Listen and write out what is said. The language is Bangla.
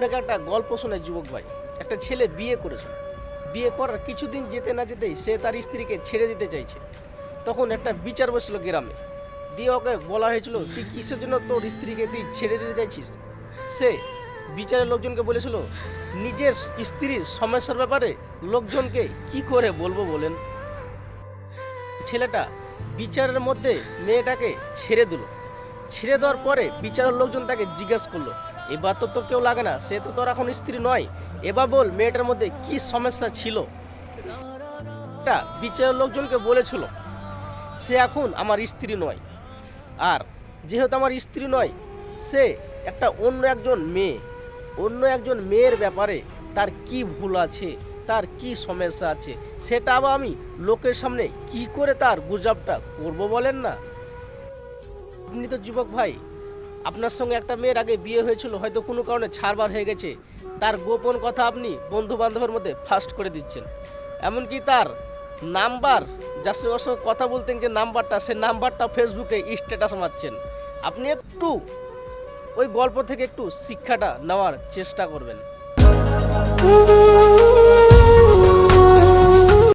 আপনাকে একটা গল্প শোনায় যুবক ভাই। একটা ছেলে বিয়ে করেছে, বিয়ে করার কিছুদিন যেতে না যেতেই সে তার স্ত্রীকে ছেড়ে দিতে চাইছে। তখন একটা বিচার বসলো গ্রামে, দিয়ে ওকে বলা হয়েছিল তুই কিসের জন্য তোর স্ত্রীকে তুই ছেড়ে দিতে চাইছিস। সে বিচারের লোকজনকে বলেছিল নিজের স্ত্রীর সমস্যার ব্যাপারে লোকজনকে কি করে বলবো বলেন। ছেলেটা বিচারের মধ্যে মেয়েটাকে ছেড়ে দিল। ছেড়ে দেওয়ার পরে বিচারের লোকজন তাকে জিজ্ঞাসা করলো, এবার তো তোর কেউ লাগে না, সে তো তোর এখন স্ত্রী নয়, এবার বল মেয়েটার মধ্যে কি সমস্যা ছিল। বিচারের লোকজনকে বলেছিল সে এখন আমার স্ত্রী নয়, আর যেহেতু আমার স্ত্রী নয়, সে একটা অন্য একজন মেয়ের ব্যাপারে তার কি ভুল আছে, তার কি সমস্যা আছে, সেটা আবার আমি লোকের সামনে কি করে তার গুজবটা করবো বলেন না। আপনি তো যুবক ভাই, আপনার সঙ্গে একটা মেয়ের আগে বিয়ে হয়েছিল, হয়তো কোনো কারণে ছাড়বার হয়ে গেছে, তার গোপন কথা আপনি বন্ধু বান্ধবের মধ্যে ফাস্ট করে দিচ্ছেন। এমনকি তার নাম্বার, যার সঙ্গে কথা বলতেন যে নাম্বারটা, সে নাম্বারটা ফেসবুকে স্ট্যাটাস মারছেন। আপনি একটু ওই গল্প থেকে একটু শিক্ষাটা নেওয়ার চেষ্টা করবেন।